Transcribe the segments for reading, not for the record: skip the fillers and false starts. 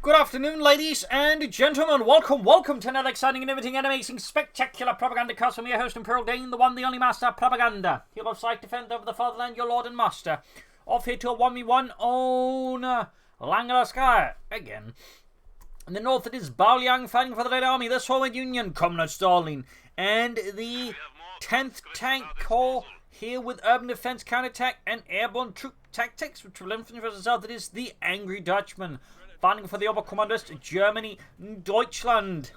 Good afternoon, ladies and gentlemen. Welcome to another exciting, innovating, amazing, spectacular Propagandacast from your host, Imperial Dane, the one, the only master, Propaganda. Hero of sight, defender of the fatherland, your lord and master. Off here to a 1v1 on Langraskaya again. In the north, it is Baoliang fighting for the Red Army, the Soviet Union, Comrade Stalin, and the 10th Tank Corps here with urban defense, counterattack, and airborne troop tactics. With triple infantry versus south, it is the Angry Dutchman fighting for the Oberkommandist, Germany, Deutschland.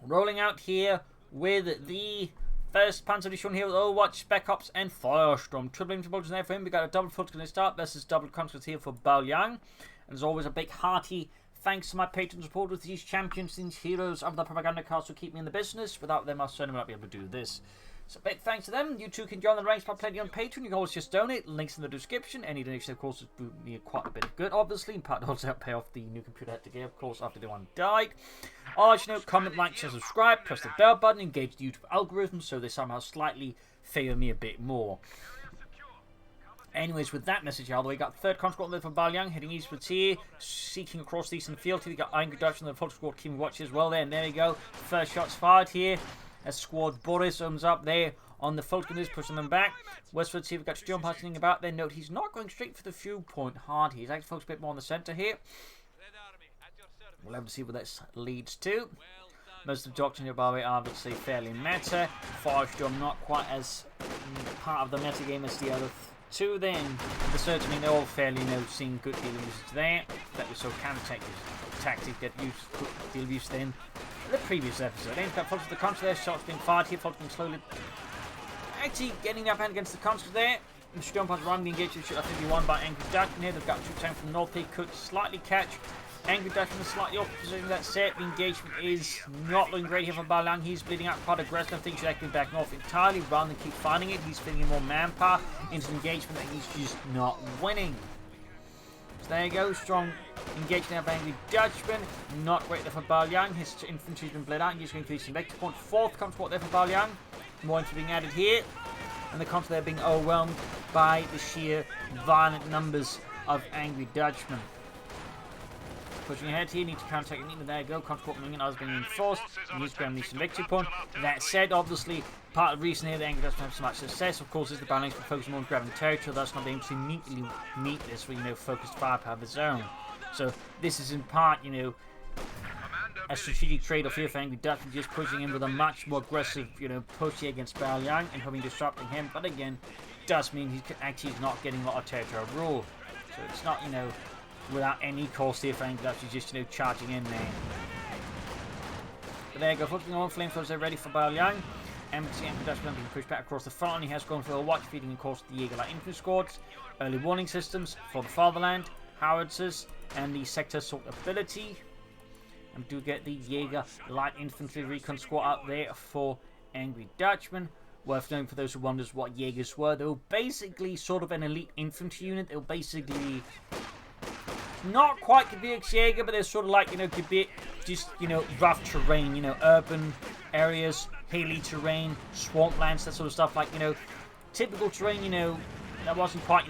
Rolling out here with the 1st Panzer Division here with Overwatch, Spec Ops, and Firestorm. Triple infantry bolts in there for him. We got a double foot going to start versus double conscripts here for Baoliang. And as always, a big hearty thanks to my patron supporters, these champions, these heroes of the Propagandacast who keep me in the business. Without them, I certainly would not be able to do this. So big thanks to them. You too can join the ranks by plenty on Patreon. You can always just donate. Links in the description. Any donation, of course, would do me quite a bit of good, obviously. In part, also help pay off the new computer I had to get, of course, after the one died. I'll let you know, comment, like, share, subscribe, press the bell button, engage the YouTube algorithm so they somehow slightly favour me a bit more. Anyways, with that message out of the way, got 3rd Conscript there for Baoliang, heading eastwards here, seeking across the eastern field. Here we got Angry Dutchman and the full squad keeping watch as well there, and there we go. First shots fired here as squad Boris opens up there on the Falcon is pushing them back. Westwards here, we've got John passing about there. Note, he's not going straight for the fuel point hard. He's actually focused a bit more on the centre here. We'll have to see what that leads to. Most of the doctrine here, by the way, are, I would say, fairly meta. Firestorm not quite as part of the meta game as the other two then. But certainly they're all fairly, seeing good deal of usage there. That was so counter tactic that used good deal of use then. The previous episode. Then got folks with the contra there. Shots being fired here. Folks being slowly actually getting up hand against the conscripts there. And Storm Pass running the engagement should I think be won by Angry Dutchman here. They've got 2 tanks from the north. They could slightly catch Angry Dutchman slightly off position. That said, the engagement is not looking great here for Baoliang. He's bleeding out quite aggressive. I think he should actually back north entirely rather than keep fighting it. He's feeling more manpower into the engagement that he's just not winning. So there you go, strong engagement now by Angry Dutchman. Not great there for Baoliang. His infantry's been bled out. He's going to increase some vector point. 4th Conscript there for Baoliang. More infantry being added here. And the Conscript there being overwhelmed by the sheer violent numbers of Angry Dutchmen. Pushing ahead here, need to counterattack it. There you go, Conscript coming in, I was being reinforced. And he's going to need some victory point. That said, obviously, part of the reason here the Angry Dutchmen have so much success, of course, is the Baoliang's been focusing more on grabbing territory. That's not being able to neatly meet this with, focused firepower of his own. So this is in part, a strategic trade-off here for Angry Dutchman, just pushing in with a much more aggressive, push here against Baoliang and hoping disrupting him. But again, does mean he's actually not getting a lot of territory rule. So it's not, without any cost here for Angry Dutchman, just, charging in there. But there you go, focusing on flamethrowers, they're ready for Baoliang. And we see Angry Dutchman being pushed back across the front, and he has gone for a watch, feeding, of course, the Jaeger Light Infantry squads, early warning systems for the fatherland, howitzers, and the sector assault ability. And do get the Jaeger Light Infantry Recon Squad up there for Angry Dutchman. Worth knowing for those who wonders what Jaegers were. They were basically sort of an elite infantry unit. They were basically not quite Gebirgs Jaeger, but they're sort of like, just, rough terrain, urban areas, hilly terrain, swamplands, that sort of stuff. Like, typical terrain, that wasn't quite,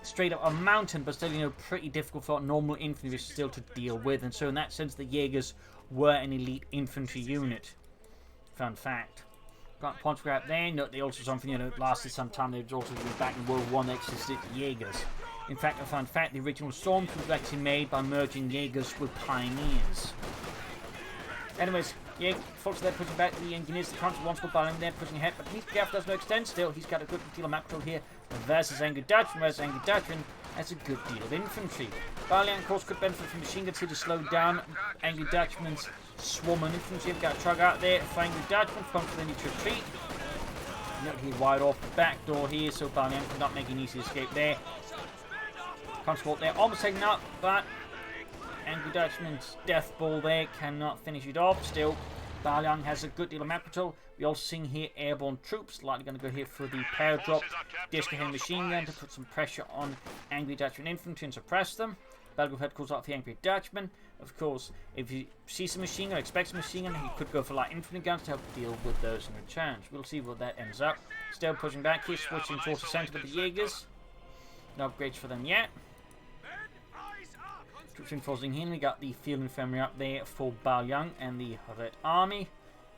straight up a mountain, but still, pretty difficult for normal infantry still to deal with. And so in that sense, the Jaegers were an elite infantry unit. Fun fact. Got points grab there. Note they also something, lasted some time. They was also back in World War next to Jaegers. In fact, a fun fact, the original Stormtroopers were actually made by merging Jaegers with Pioneers. Anyways, yeah, folks there pushing back the engineers, the Conscript once got Baoliang there pushing ahead, but he's careful, does no extend still. He's got a good deal of map control here versus Angry Dutchman, whereas Angry Dutchman has a good deal of infantry. Baoliang, of course, could benefit from machine guns here to slow down Angry Dutchman's swarm of infantry. We've got a truck out there for Angry Dutchman, from they need to retreat. Note he wide off the back door here, so Baoliang could not make an easy escape there. Conscript there, almost taken up, but Angry Dutchman's death ball there cannot finish it off. Still, Baoliang has a good deal of map control. We also seeing here airborne troops, likely going to go here for the power drop disc machine gun to put some pressure on Angry Dutchman infantry and suppress them. Battlegroup headquarters out for the Angry Dutchman. Of course, if you see some machine gun, expect some machine gun, he could go for light infantry guns to help deal with those in return. We'll see where that ends up. Still pushing back here, switching towards the center with the Jaegers. No upgrades for them yet. Troops reinforcing here. We got the field infantry up there for Baoliang and the Red Army.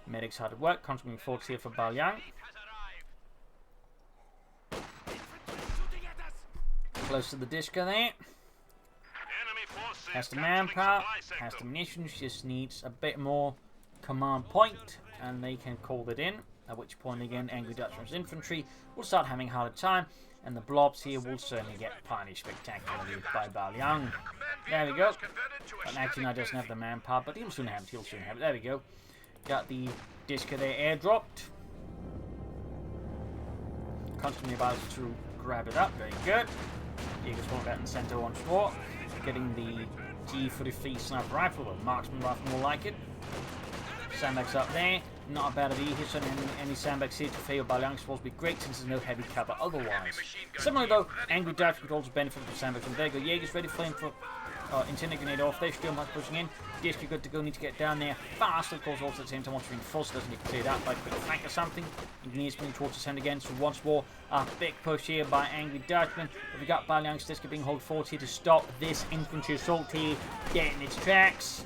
Medics hard at work. Conscripting forces here for Baoliang. Close to the Dishka there. Has the manpower, has the munitions, just needs a bit more command point, and they can call it in. At which point, again, Angry Dutchman's infantry will start having a harder time, and the blobs here will certainly get punished spectacularly by Baoliang. There we go. And actually, now doesn't have the manpower, but he'll soon have it. He'll soon have it. There we go. Got the Dishka there airdropped. Constantly about to grab it up. Very good. Eagles falling back in the center once more. Getting the G43 sniper rifle, or marksman rifle more like it. Sandbags up there. Not a bad idea here, so any sandbags here to fail Baoliang supposed to be great since there's no heavy cover otherwise. Similarly though, Angry Dutchman could also benefit from sandbags. And there you go, Jaeger's ready for him for intended grenade off there. Sturmhawk pushing in. DSK good to go, need to get down there fast. Of course, also at the same time wants to reinforce, doesn't need to clear that by a quick flank or something. Engineers moving towards his hand again, so once more a big push here by Angry Dutchman. But we got Baoliang's DSK being held forward here to stop this infantry assault here getting its tracks.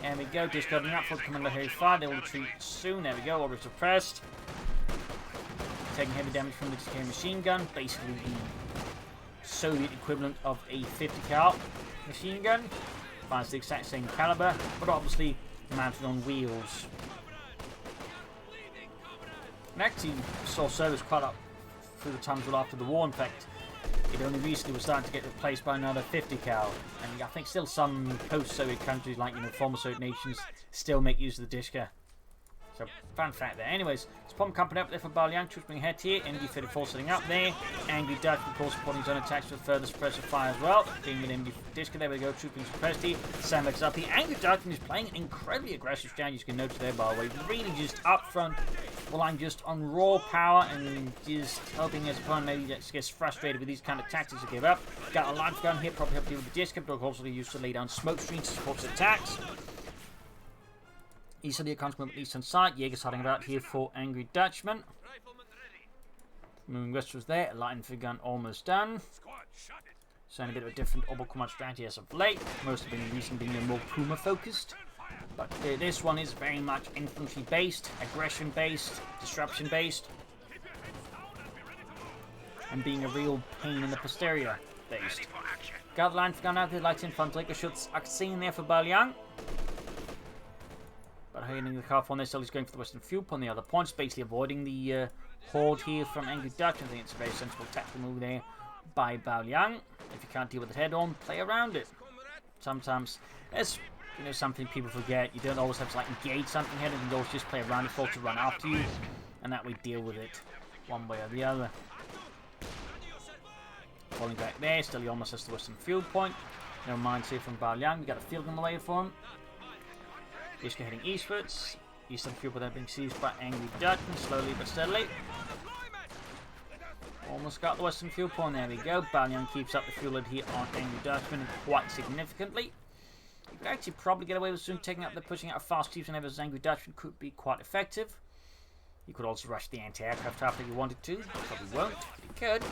There we go, discarding up for Commander Heavy Fire. They will retreat soon. There we go, order suppressed. Taking heavy damage from the DK machine gun, basically the Soviet equivalent of a 50 cal machine gun. Fires the exact same caliber, but obviously mounted on wheels. And actually saw service quite up through the times after the war. In fact, it only recently was starting to get replaced by another 50 cal, and I think still some post-Soviet countries, like former Soviet nations, still make use of the Dishka. So, fun fact there. Anyways, it's Pom company up there for Baoliang, troops being ahead here. MD-34 sitting up there. Angry Dutchman, of course, supporting his own attacks with further suppressive fire as well. Being with MD Dishka, there we go, troops being suppressed here. Sandbags up here. Angry Dutchman is playing an incredibly aggressive strategy, you can notice there, by the way. Really just up front, relying just on raw power and just hoping his opponent maybe just gets frustrated with these kind of tactics to give up. Got a life gun here, probably help deal with the Dishka, but also used to lay down smoke screens to support his attacks. Easterly consequent eastern side. Jaeger's hiding about here for Angry Dutchman. Moving westwards there. A light infantry gun almost done. Showing a bit of a different Overwatch strategy as of late. Most of them recently being more Puma focused. But this one is very much infantry based, aggression based, disruption based. And being a real pain in the posterior based. Got the line gun out there. Light infantry shots seen there for Baoliang. But hailing the car on there, still he's going for the western fuel on the other points, basically avoiding the horde here from Angry Dutchman. I think it's a very sensible tactical move there by Baoliang. If you can't deal with it head on, play around it. Sometimes it's something people forget. You don't always have to engage something head on, you can always just play around it for it to run after you, and that way deal with it one way or the other. Falling back there, still he almost has the western fuel point. No mind here from Baoliang. We got a field on the way for him. Just heading eastwards. Eastern fuel point being seized by Angry Dutchman, slowly but steadily. Almost got the western fuel point. There we go. Baoliang keeps up the fuel lead here on Angry Dutchman quite significantly. You could actually probably get away with soon taking up the pushing out of fast tubes whenever Angry Dutchman could be quite effective. You could also rush the anti-aircraft after you wanted to. Probably won't, but you could.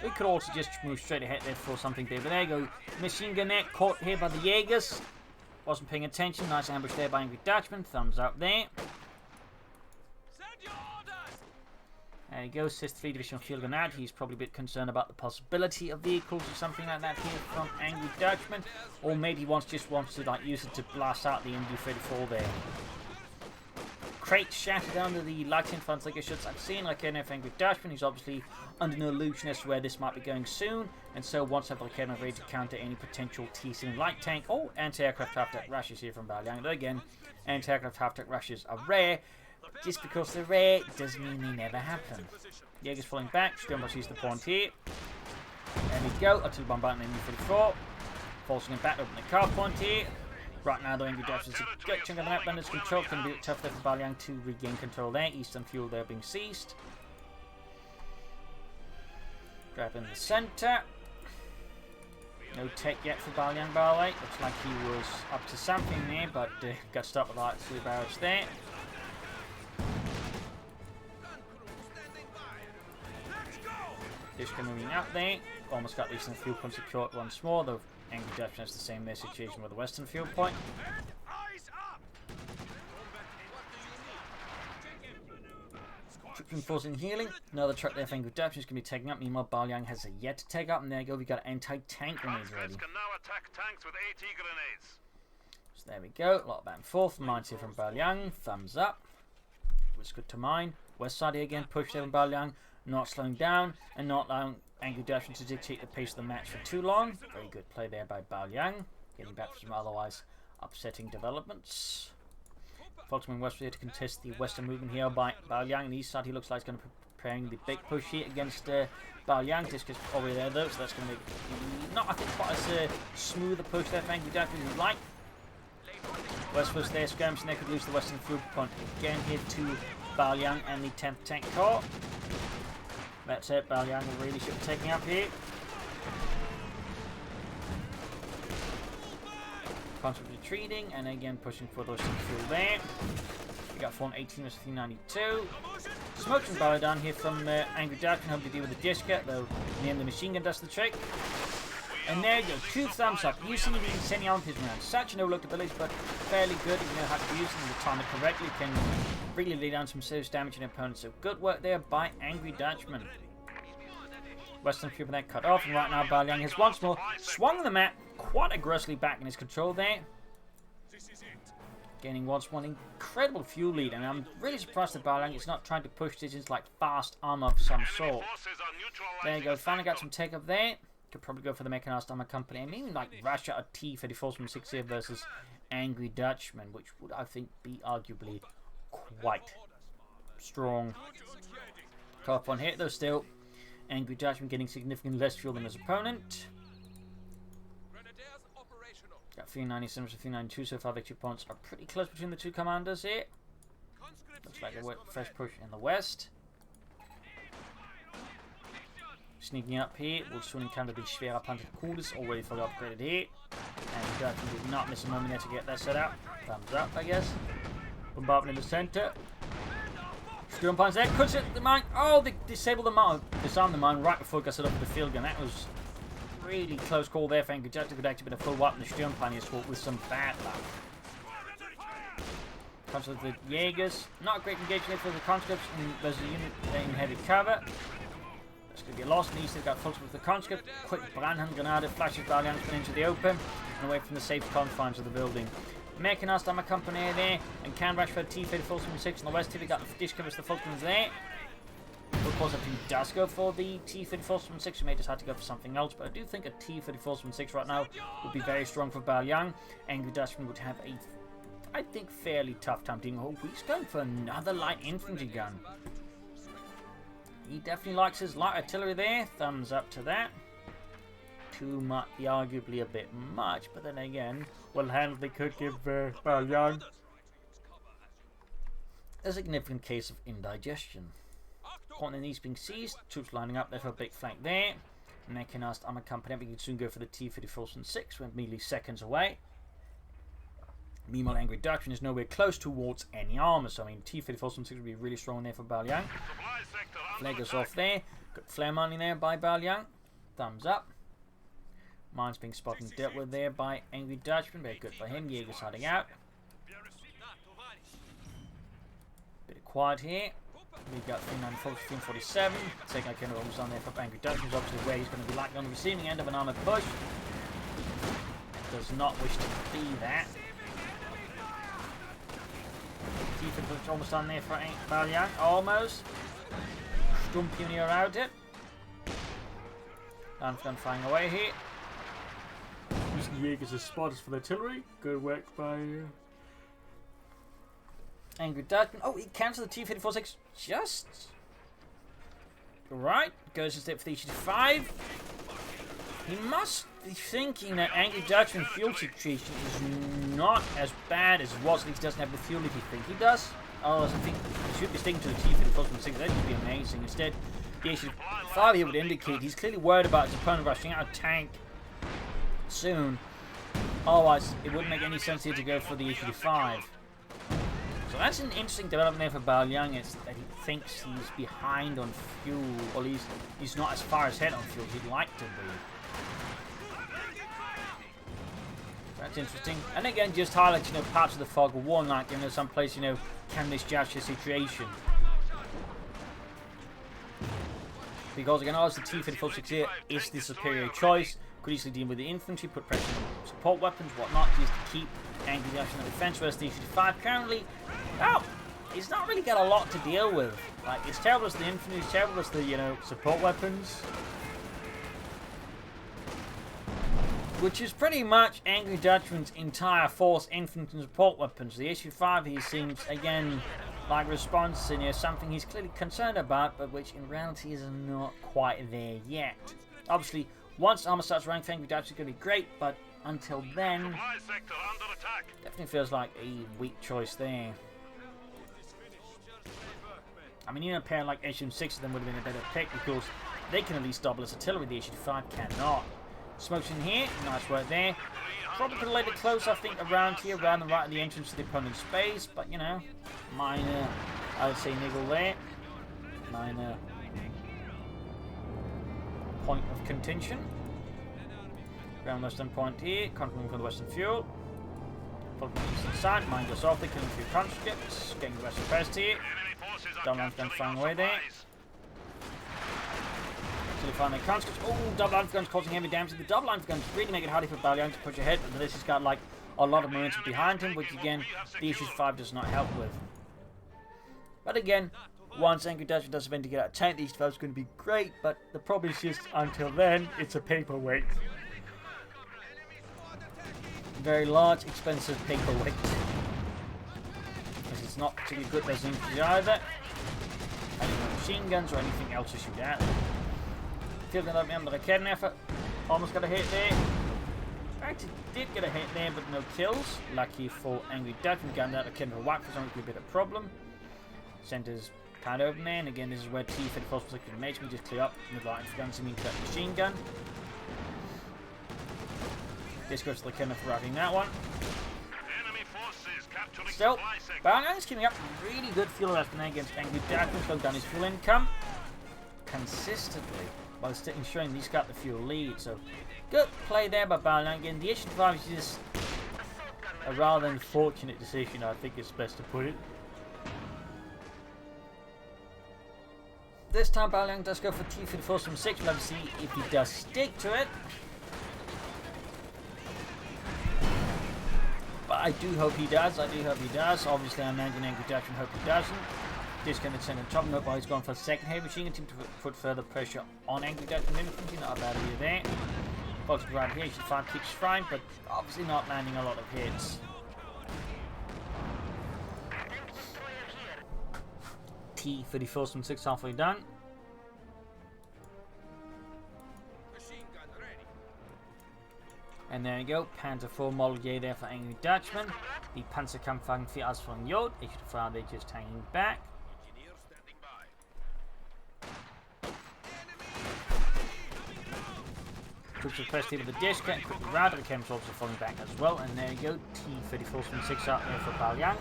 We could also just move straight ahead there for something there. But there you go. Machine gun net caught here by the Jaegers. Wasn't paying attention. Nice ambush there by Angry Dutchman. Thumbs up there. There you go. Says 3 Division field gun out. He's probably a bit concerned about the possibility of vehicles or something like that here from Angry Dutchman. Or maybe he just wants to use it to blast out the MD-34 there. Crates shattered under the light infantry shots I've seen, like NF Angry Dutchman. He's obviously under no illusion as to where this might be going soon, and so wants to have a ready to counter any potential T-7 light tank or anti-aircraft half-deck rushes here from Baoliang. But again, anti-aircraft half-deck rushes are rare. Just because they're rare doesn't mean they never happen. Jaeger's falling back. Scumbush sees the point here. There we go. Artillery bombardment in MD-34. Forcing him back, open the car point here. Right now, though, Angry Dutchman's a good chunk of the map under control. It's going to be a bit tough there for Baoliang to regain control there. Eastern fuel there being seized. Grab in the centre. No tech yet for Baoliang, by the way. Looks like he was up to something there, but got stopped with light through barrage there. Dishka moving up there. Almost got Eastern fuel point secured once more, though Angry Dutchman has the same situation with the western field point. Troops reinforcing healing. Another truck there for Angry Dutchman is going to be taken up. Meanwhile, Baoliang has a yet to take up. And there you go, we got anti-tank grenades ready. Can now attack tanks with AT grenades. So there we go. A lot back and forth. Mines here from Baoliang. Thumbs up. Was good to mine. West side here again. Push there from Baoliang. Not slowing down and not allowing Angry Dutchman to dictate the pace of the match for too long. Very good play there by Baoliang. Getting back from some otherwise upsetting developments. Volksman West here to contest the western movement here by Baoliang. On the east side, he looks like he's going to be preparing the big push here against Baoliang. This gets all the way there though, so that's going to be not, I think, quite as smooth a push there for Angry Dutchman as you'd like. West was there skirmishing, they could lose the western field point again here to Baoliang and the 10th Tank Corps. That's it, Baoliang really should be taking up here. Constant retreating, and again pushing for the western field there. We got 418 versus 392. Smoke from Baoliang here from Angry Dutchman, hoping to deal with the Disca, though in the end the machine gun does the trick. And there you go, 2 thumbs up. Using the incendiary arm round. Such an overlooked ability, but fairly good if you know how to use it and time it correctly. Can really lay down some serious damage on your opponent. So good work there by Angry Dutchman. Western field there cut off, and right now Baoliang has once more swung the map quite aggressively back in his control there. Gaining once more an incredible fuel lead, and I'm really surprised that Baoliang is not trying to push this into like fast armor of some sort. There you go, finally got some take up there. Could probably go for the mechanized armor company. I mean, like rush out a T-34-6 here versus Angry Dutchman, which would, I think, be arguably quite strong. Top one hit though still. Angry Dutchman getting significantly less fuel than his opponent. Got 397 to 392 so far. Victory points are pretty close between the two commanders here. Looks like a fresh push in the west. Sneaking up here, we'll soon encounter the Schwerer Panzer Kulis, already fully upgraded here. And Dutchman did not miss a moment there to get that set up. Thumbs up, I guess. Bombardment in the center. Sturmpanzer there, cuts hit the mine. Oh, they disabled the mine, disarmed the mine right before it got set up for the field gun. That was really close call there for Angry Dutchman. Could actually been a full wipe, and the Sturmpanzer fought with some bad luck. Comes with the Jaegers. Not a great engagement for the conscripts, and there's a unit in heavy cover. That's going to be a loss. And east they've got Fulton with the conscript. Quick Brandhand Grenade flashes Baoliang into the open and away from the safe confines of the building. Mechanized armor company there, and can rush for the T-34-6 on the west. Here we got the dish covers the Fultons there. Of course, if he does go for the T-34-6, we may just have to go for something else. But I do think a T-34-6 right now would be very strong for Baoliang. Angry Dutchman would have a, I think, fairly tough time dealing. Oh, he's going for another light infantry gun. He definitely likes his light artillery there. Thumbs up to that. Too much, arguably a bit much, but then again, well handled they could give Baoliang a significant case of indigestion. Point in the east being seized, troops lining up there for a big flank there. Mechanized armor company, we can soon go for the T-34-6, we're merely seconds away. Meanwhile, Angry Dutchman is nowhere close towards any armor, so I mean, T-34-6 would be really strong there for Baoliang. Flare goes off there, good flare mining there by Baoliang. Thumbs up. Mines being spotted and dealt with there by Angry Dutchman. Very good for him. Jaeger's hiding out. Bit of quiet here. We got 347. Taking out Kendall almost on there for Angry Dutchman. Obviously where he's going to be likely on the receiving end of an armoured push. Does not wish to be that. T-34 almost on there for Baoliang. Almost. Sturm Pioneer around it. Gun flying away here. Using Jaegers as spotters for the artillery. Good work by Angry Dutchman. Oh, he cancelled the T-34-6 just right. Goes instead for the HT-5. He must be thinking that Angry Dutchman's fuel situation is not as bad as it was. At least he doesn't have the fuel if he thinks he does. Oh, I think he should be sticking to the T-34-6. That would be amazing. Instead, the HT-5 here would indicate he's clearly worried about his opponent rushing out a tank soon. Otherwise, it wouldn't make any sense here to go for the HT-5. So that's an interesting development there for Baoliang. It's that he thinks he's behind on fuel, or at least he's not as far ahead on fuel as he'd like to be. That's interesting. And again, just highlights, parts of the fog of war, like, some place, can misjudge the situation. Because again, obviously T-34 here is the superior choice. Could easily deal with the infantry, put pressure on support weapons, whatnot, just to keep angry Dutchman on the defense. Whereas the T-35 currently, well, it's not really got a lot to deal with. Like, it's terrible as the infantry, it's terrible as the, support weapons. Which is pretty much Angry Dutchman's entire force, infantry and support weapons. The issue 5 he seems, again, like response in something he's clearly concerned about, but which in reality is not quite there yet. Obviously, once armor starts running, Angry Dutchman is going to be great, but until then, definitely feels like a weak choice there. I mean, a pair like HM6 of them would have been a better pick because they can at least double as artillery. The HM5 cannot. Smokes in here, nice work there. Probably could have laid it close, I think, around here, around the right of the entrance to the opponent's space, but minor, I would say, niggle there. Minor point of contention. Ground western point here, controlling from the western fuel. Following the eastern side, mind goes off, they're killing a few conscripts, getting the western pressed here. Double line gun flying away there. Until they find their conscripts. Oh, double line guns causing heavy damage. The double line guns really make it harder for Baoliang to push ahead, but this has got like a lot of momentum behind him, which again, the issue 5 does not help with. But again, once Angry Dutchman does eventually get out of tank, the East 5 is going to be great, but the problem is just until then, it's a paperweight. Very large, expensive paperweight. Because it's not particularly good as infantry either. Any machine guns or anything else to shoot at. Killed another member of the Raketen. Almost got a hit there. Actually did get a hit there, but no kills. Lucky for Angry Dutchman. Got that Raketen for whack for something to be a bit of a problem. Center's kind of open there, and again, this is where T-34 particularly makes me just clear up with light guns and machine gun. This goes to the Raketen for routing that one. Still, Baoliang is keeping up really good fuel left against Angry Dutchman, slowing down his fuel income consistently while still ensuring he's got the fuel lead. So, good play there by Baoliang. Again, the issue 5 is just a rather unfortunate decision, I think it's best to put it. This time Baoliang does go for T-34 from 6. We'll have to see if he does stick to it. But I do hope he does. Obviously, I'm managing Angry Dutchman, hope he doesn't. Just going to send a top note while he's gone for a second heavy machine gun team to put further pressure on Angry Dutchman infantry. Not a bad idea there. Fox right here, should find keeps frying, but obviously not landing a lot of hits. T-34 from 6 halfway done. And there you go, Panzer IV Model J there for Angry Dutchman. The Panzerkampfwagen 4 as von Jod. HM5 they're just hanging back. Troops request here with the disc, getting quickly routed. The chemicals also falling back as well. And there you go, T-34 from 6 out there for Baoliang.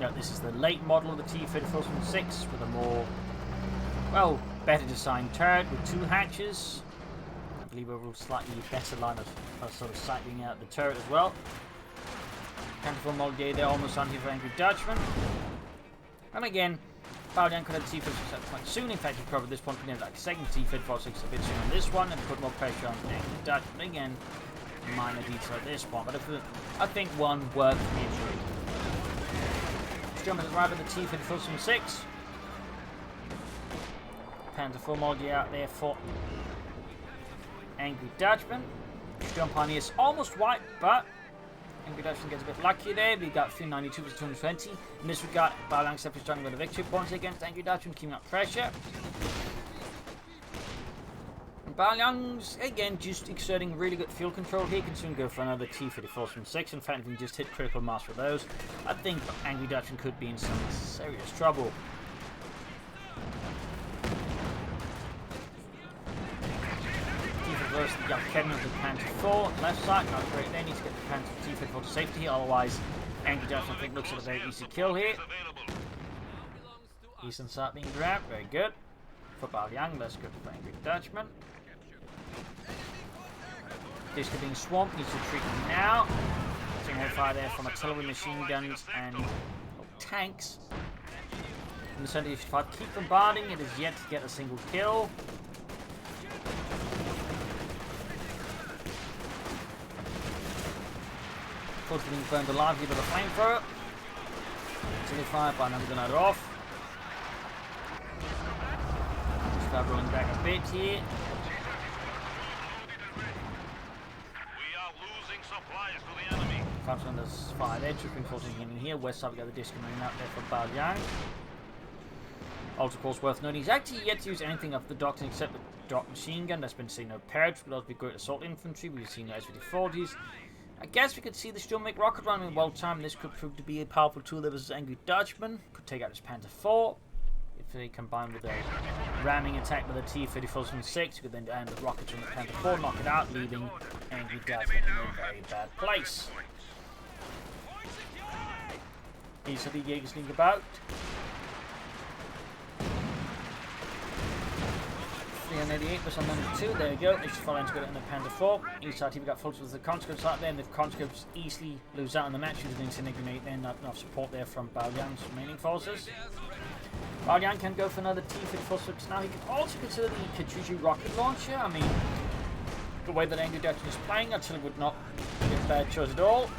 Now, this is the late model of the T-34 from 6 with a more, well, better designed turret with 2 hatches. I believe a slightly better line of sort of sighting out the turret as well. Counter Model J there, almost on here for Angry Dutchman. And again, Baoliang could have T-34 quite soon. In fact, he probably at this point could have like a second T-34 a bit soon on this one and put more pressure on Angry Dutchman. Again, minor detail at this point, but I think one worked mutually. Jumping right with the T-34 from 6. Panzer IV Model J out there for Angry Dutchman. Jump on here is almost white, but Angry Dutchman gets a bit lucky there. We got 392 to 220. In this regard, Baoliang simply starting with a victory points against Angry Dutchman, keeping up pressure. And Baoliang's again just exerting really good fuel control here. Can soon go for another T-34 from 6. In fact, if we can just hit critical mass with those, I think Angry Dutchman could be in some serious trouble. Versus the Raketen of the Panzer IV left side, not great. They need to get the Panzer T-34 to safety here, otherwise Angry Dutchman I think looks at a very easy kill here. Eastern side being grabbed, very good. For Baoliang, let's go for Angry Dutchman. Disco being swamped, needs to retreat now. Seeing heavy fire there from artillery, machine guns, and tanks. In the center, 55, keep bombarding. It is yet to get a single kill. Of course, being burned alive here with a flamethrower. Artillery fire by another gunner off. Start rolling back a bit here. We are losing supplies to the enemy. Comes on this fire there, trooping forcing him in here. West side, we got the disc coming out there for Baoliang. Also, of course, worth noting, he's actually yet to use anything of the doctrine except the dot machine gun. That's been seen no parrots, but also be great assault infantry. We've seen no SVT-40s. I guess we could see the still make rocket running well timed. This could prove to be a powerful tool that was Angry Dutchman. Could take out his Panther 4. If they combine with a ramming attack with a T-34-6, you could then end the rockets on the Panther 4, knock it out, leaving Angry Dutchman in a very bad place. Easily Jaegers sneak about. 388 was on number 2, there we go. H4 got it in the Panther 4. East side, we got full with the conscripts out there, and the conscripts easily lose out on the match with an incendiary there, not enough support there from Baoliang's remaining forces. Baoliang can go for another T-34-6 now. He can also consider the Kachuji rocket launcher. I mean, the way that Angry Dutchman is playing, artillery would not be a bad choice at all.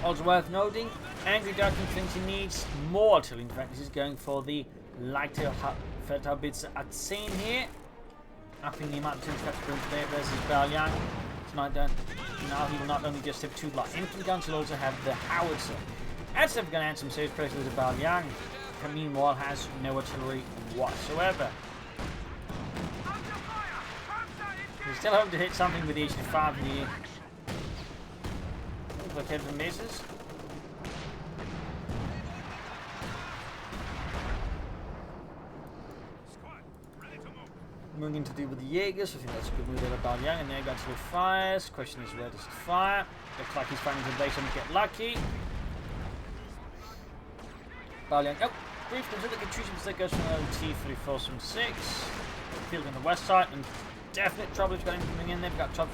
Also worth noting, Angry Dutchman thinks he needs more artillery. In fact, he's going for the lighter Feldhaubitze at 10 here. Upping the amount of turns capture today versus Baoliang. Tonight, now he will not only just have 2 light infantry guns, he'll also have the howitzer. That's never going to add some serious pressure to Baoliang. Meanwhile, has no artillery whatsoever. He's still hoping to hit something with the H5 here. Looks like everything misses. Moving to do with the Jaegers, I think that's a good move there by Baoliang, and there goes to fires. Question is, where does it fire? Looks like he's finding the base and get lucky. Baoliang, oh, brief comes in the contusion that goes from T-34-6. Field on the west side, and definite trouble has got him coming in there. We've got trouble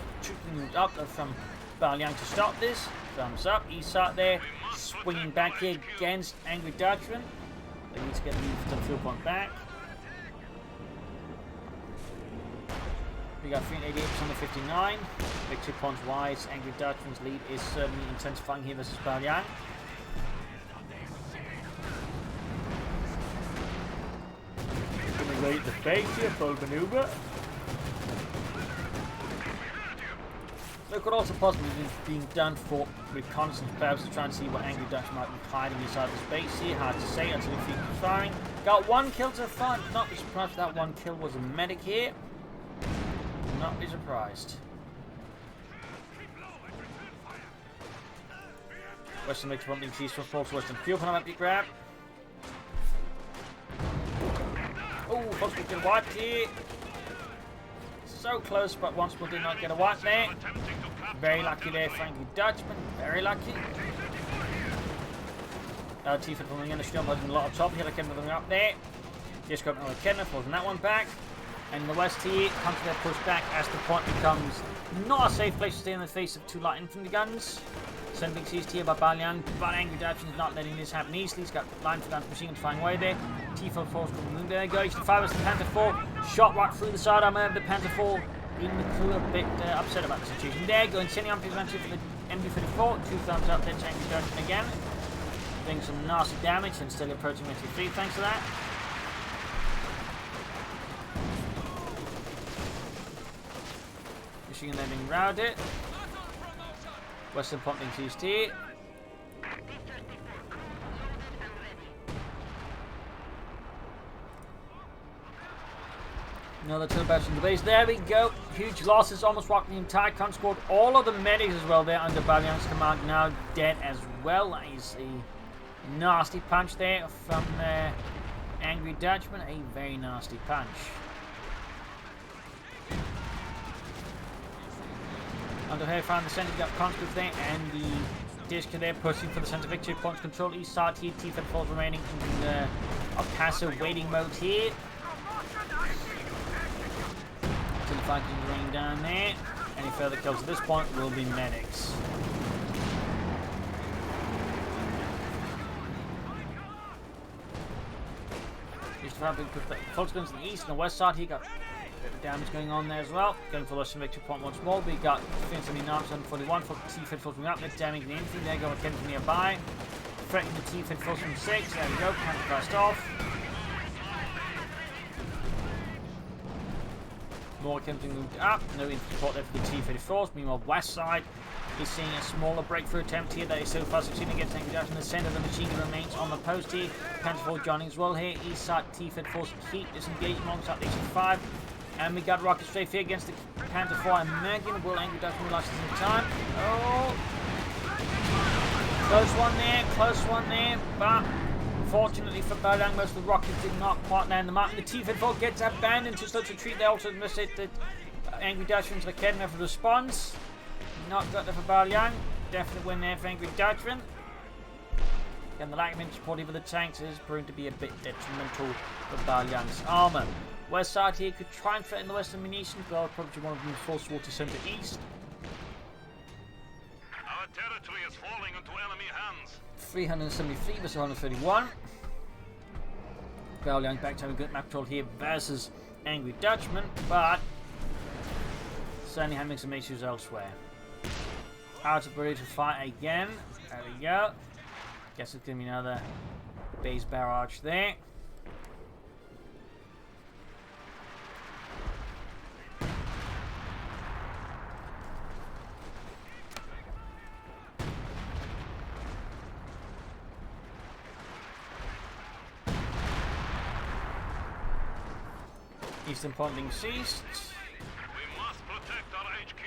moved up from Baoliang to stop this. Thumbs up, east side there, swinging back here against Angry Dutchman. They need to get the field point back. We got 388 on the 59. Big 2 points wide. Angry Dutchman's lead is certainly intensifying here versus Baoliang. Gonna wait the base here, full maneuver. Look what also possibly being done for reconnaissance purposes to try and see what Angry Dutchman might be hiding inside the space here. Hard to say until he keeps firing. Got 1 kill so far. Not be surprised if that 1 kill was a medic here. Not be surprised. Western makes one thing sees for false Western fuel for an empty grab. Oh, Fox will get a wipe here. So close, but once we did not get a wipe there. Very lucky there, Frankie Dutchman. Very lucky. T-Fit coming in, the Storm has a lot of top here, like everything up there. Just got another Kenneth, holding that one back. And in the west here, comes to their push back as the point becomes not a safe place to stay in the face of 2 light infantry guns. Sending seized here by Baoliang, but Angry Dutchman is not letting this happen easily. He's got line for down machine guns flying away there. T-4 force coming in. There goes the 5 as the Panther 4. Shot right through the side armor of the Panther 4. Even the crew a bit upset about the situation. There, going sending on his for the MD-34. 2 thumbs up there to Angry Dutchman again. Doing some nasty damage and still approaching MT3 thanks to that. And then being routed. Western pumping seized here. Another turn back from the base. There we go. Huge losses, almost walking the entire con squad. All of the medics as well there under Baoliang's command now dead as well. That is a nasty punch there from Angry Dutchman. A very nasty punch. Under her, found the center, got conscripts there, and the disc there pushing for the center victory. Points control east side here. T-Fed falls remaining in a passive waiting mode here. Until the fight is raining down there. Any further kills at this point will be medics. Folks going to the east and the west side. He got a bit of damage going on there as well. Going for the Western victory point once more. We got 379, 741 for T-Fed force from up. Let's damage the infantry. There go again from nearby. Threatening the T-Fed force from 6. There we go. Counter burst off. More infantry moved up. No infantry support there for the T-Fed force. Meanwhile, west side is seeing a smaller breakthrough attempt here that is so far succeeding against Angry Dutchman. The centre of the machine gun remains on the post here. Panther joining as well here. East side T-Fed force keep disengaged alongside the 5. And we got rocket strafe here against the Panther 4 and Megan. Will Angry Dutchman realize this in time? Oh! Close one there, but fortunately for Baoliang, most of the rockets did not quite land the mark. And the T-Fed 4 gets abandoned to slow to retreat. They also missed it that Angry Dutchman's the Kedner for response. Not got there for Baoliang. Definite win there for Angry Dutchman. And the lack of infantry support over the tanks is proving to be a bit detrimental for Baoliang's armour. West side here could try and threaten the western munitions, but I'll probably want to move force water centre east. Our territory is falling into enemy hands. 373 versus 131. Baoliang back to having a good map control here versus Angry Dutchman, but certainly having some issues elsewhere. Out of ready to fight again. There we go. Guess it's going to be another base barrage there. Eastern point being ceased. We must protect our HQ.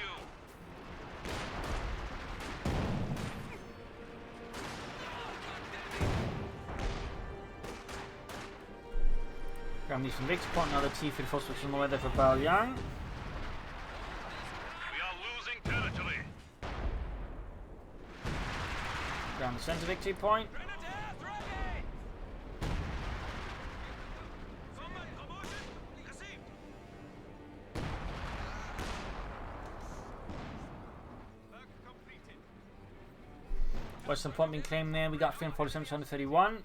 Ground Eastern victory point, another T-Fed force which is on the way there for Baoliang. We are losing territory. Ground the centre victory point. Western point being claimed there. We got 347 to 131.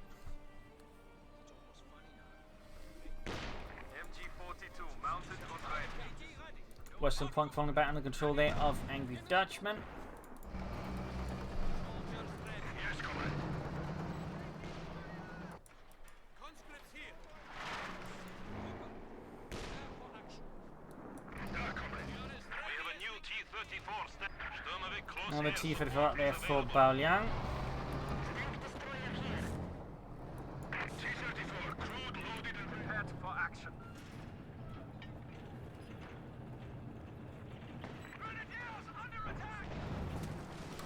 Western point falling back under control there of Angry Dutchman. Yes, comrade. We have a new T-34 step. Sturmovik close Another here. T-Fed out there for Baoliang. T-34 crude loaded and prepared for action.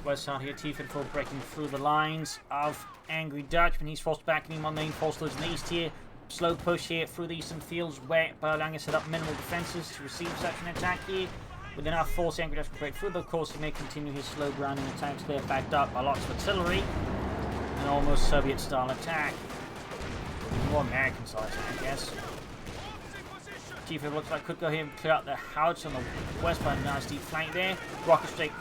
West side here, T-Fed 4 breaking through the lines of Angry Dutchman. He's forced back in on the hostilities in the east here. Slow push here through the eastern fields where Baoliang has set up minimal defences to receive such an attack here. With enough force, Angry Dutchman break through, but of course he may continue his slow grounding attacks there, backed up by lots of artillery. An almost Soviet-style attack. More American-sized, I guess. T-Fed looks like could go here and clear out the house on the west by a nice deep flank there. Rocket strike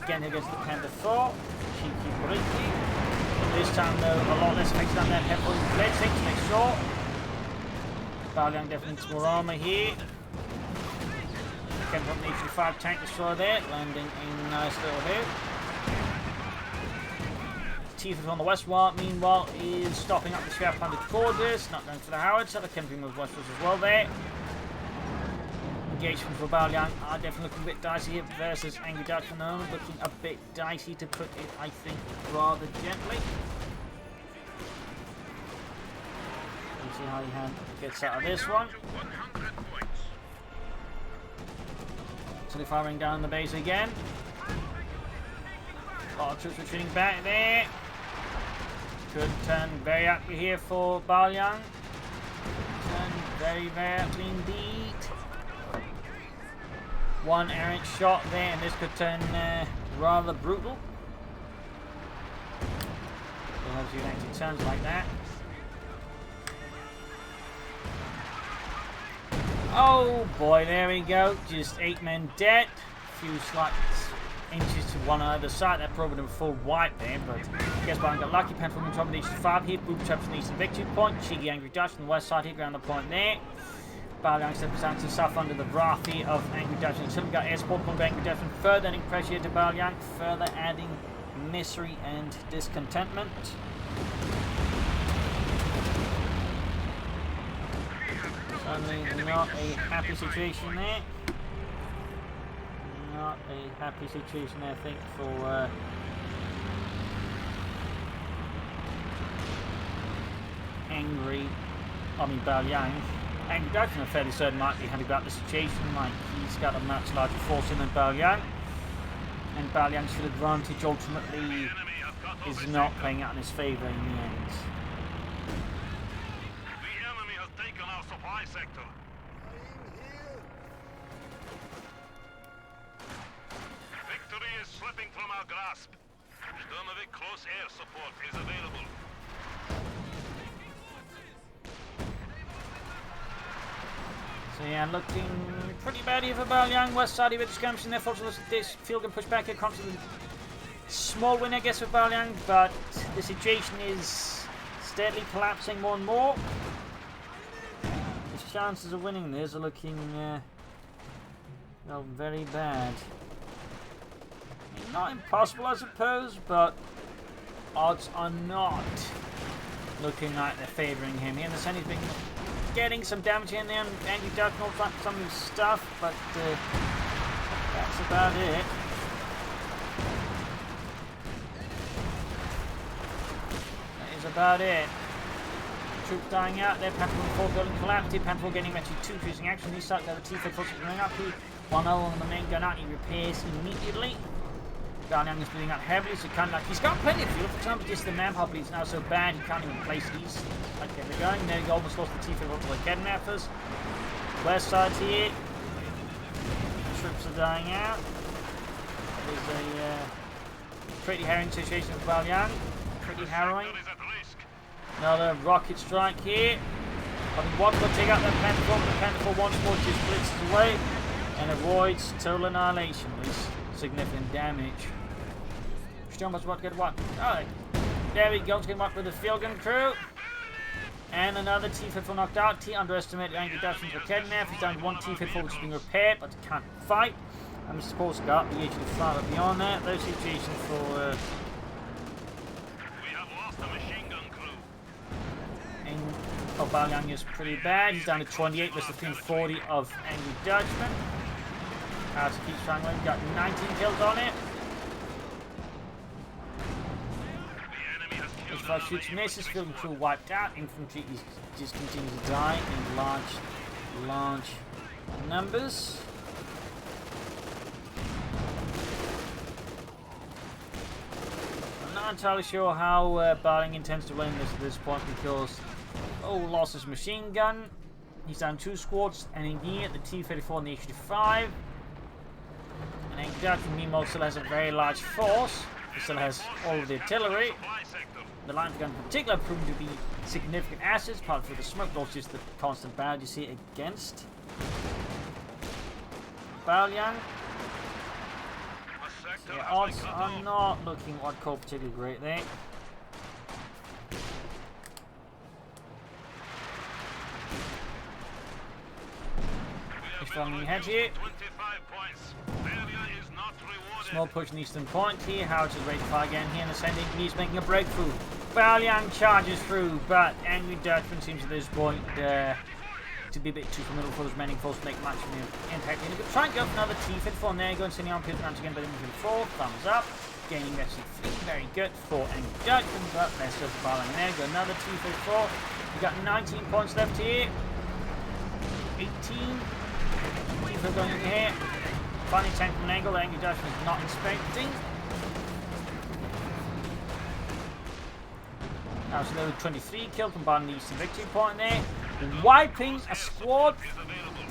again against the Panther 4. Cheeky Bricky. This time though, a lot less effective than that heavily blitzing to make sure. Baoliang definitely needs more armour here. Again from the H-5 tank destroyer there, landing a nice little hit. T-Fed on the west wall, meanwhile, is stopping up the Scout Panther quarters, not going for the howitzer. The Kemping moves westwards as well there. Engagement for Baoliang are definitely looking a bit dicey here versus Angry Dutchman. Looking a bit dicey to put it, I think, rather gently. Let's see how he gets out of this one. 100 points. So they're firing down the base again. A lot of troops retreating back there. Could turn very ugly here for Baoliang. Turn very, very ugly indeed. One errant shot there, and this could turn rather brutal. Sometimes you think it turns like that. Oh boy, there we go. Just 8 men dead. few slight inches to one either side. That probably would have full wipe there, but I guess Baoliang got lucky. Panther on top of the H5 here. Boob traps an eastern victory point. Cheeky Angry Dutch on the west side here, ground the point there. Baoliang steps down to south under the wrath here of Angry Dutch until we got airsport point by Angry Dutch, further adding pressure to Baoliang, further adding misery and discontentment. Certainly not a happy situation there. Not a happy situation there, I think, for Baoliang. Angry Dutchman, I'm fairly certain, might be happy about the situation. Like, he's got a much larger force in than Baoliang. And Baoliang's full advantage ultimately is not playing out in his favour in the end. The enemy has taken our supply sector. Victory is slipping from our grasp. Sturmovik close air support is available. So yeah, looking pretty bad here for Baoliang. West side of it, skirmishing their forces. This field can push back here. Constantly small win, I guess, for Baoliang, but the situation is steadily collapsing more and more. His chances of winning this are looking well, very bad. Not impossible, I suppose, but odds are not looking like they're favouring him. Here in the centre, he's been getting some damage in there, and Angry Dutch knocks back some of his stuff, but that's about it. That is about it. Troops dying out there, Panther 4 building collapsed, Panther getting actually 2 cruising action. These start to have a T-Fed forces going up here. One other on the main gun out, he repairs immediately. Baoliang is building up heavily, so kind of like he's got plenty of fuel. For example, just the manpower bleed is now so bad he can't even place these. Okay, they're going. There he almost lost the T-Fed to the kidnappers. West side here. Troops are dying out. It is a pretty harrowing situation for Baoliang. Pretty harrowing. Another rocket strike here. I think one will take out that Panther. The Panther once more just blitzes away and avoids total annihilation, at least significant damage. Still much about to get one. Alright. There we go, getting up with the field gun crew. And another T-54 knocked out. T underestimated Angry Dutchman for kidnap. He's down to one T-54 which is being repaired, but can't fight. And Mr. Course got the H-5 up beyond that. Those situations for We have lost a machine gun crew. Baoliang is pretty bad. He's down to 28 versus the 40 of Angry Dutchman. As he keeps strangling, got 19 kills on it. H5 shoots misses, field and crew wiped out. Infantry just continues to die in large numbers. I'm not entirely sure how Baoliang intends to win this at this point because lost his machine gun. He's down 2 squads, and in here the T-34 and the H-5. And Angry Dutchman, meanwhile, still has a very large force. He still has all of the artillery. The line gun in particular proved to be significant assets, apart from the smoke, but also just the constant battle you see against Baoliang. So yeah, odds are not looking what I'd call particularly great there. He's filming ahead here. Small push in Eastern Point here. Howard's is ready to fire again here in the center. He's making a breakthrough. Baoliang charges through, but Angry Dutchman seems at this point to be a bit too familiar for his remaining force to make much of an impact. And he could try and go for another T-54, and there you go, and sending on Pit once again, but Infantry 4, thumbs up. Gaining actually 3, very good for Angry Dutchman, but let's go for Baoliang. And there you go, another T-54. We've got 19 points left here. 18. T-54 going in here. Finding tank from an angle that Angry Dutchman is not expecting. Now it's another 23 killed, combining the Eastern victory point there. Wiping a squad.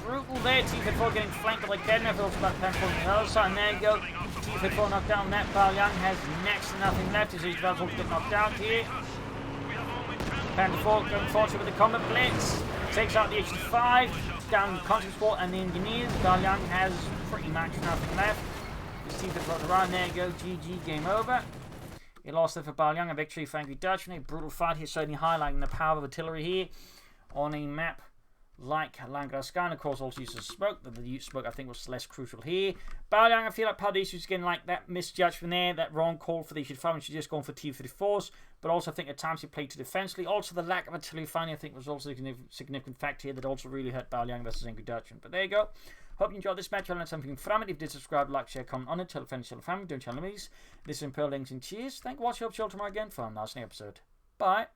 Brutal there. T-54 getting flanked by Kednev. Also about Panther on the other side. And there you go. T-54 knocked down that. Baoliang has next to nothing left. His H-12 also get knocked out here. Panther 4 going forward with the combat blitz. Takes out the H-5. Down the constant sport and the engineers. Baoliang has pretty much nothing left. T-54 around. There you go. GG. Game over. He lost there for Baoliang. A victory for Angry Dutchman. A brutal fight here, certainly highlighting the power of artillery here on a map like Langraskaya. Of course, also uses smoke. The smoke, I think, was less crucial here. Baoliang, I feel like part of the issue is getting like that misjudgment there, that wrong call for the issue 5, and she's just gone for T-34s. But also, I think at times he played too defensively. Also, the lack of artillery finding, I think, was also a significant factor here that also really hurt Baoliang versus Angry Dutchman. But there you go. Hope you enjoyed this match. I learned something from it. If you did, subscribe, like, share, comment on it. Tell a friend, tell a family. Don't channel me. This is Imperial Links and cheers. Thank you for watching. Hope you all tomorrow again for a nice episode. Bye.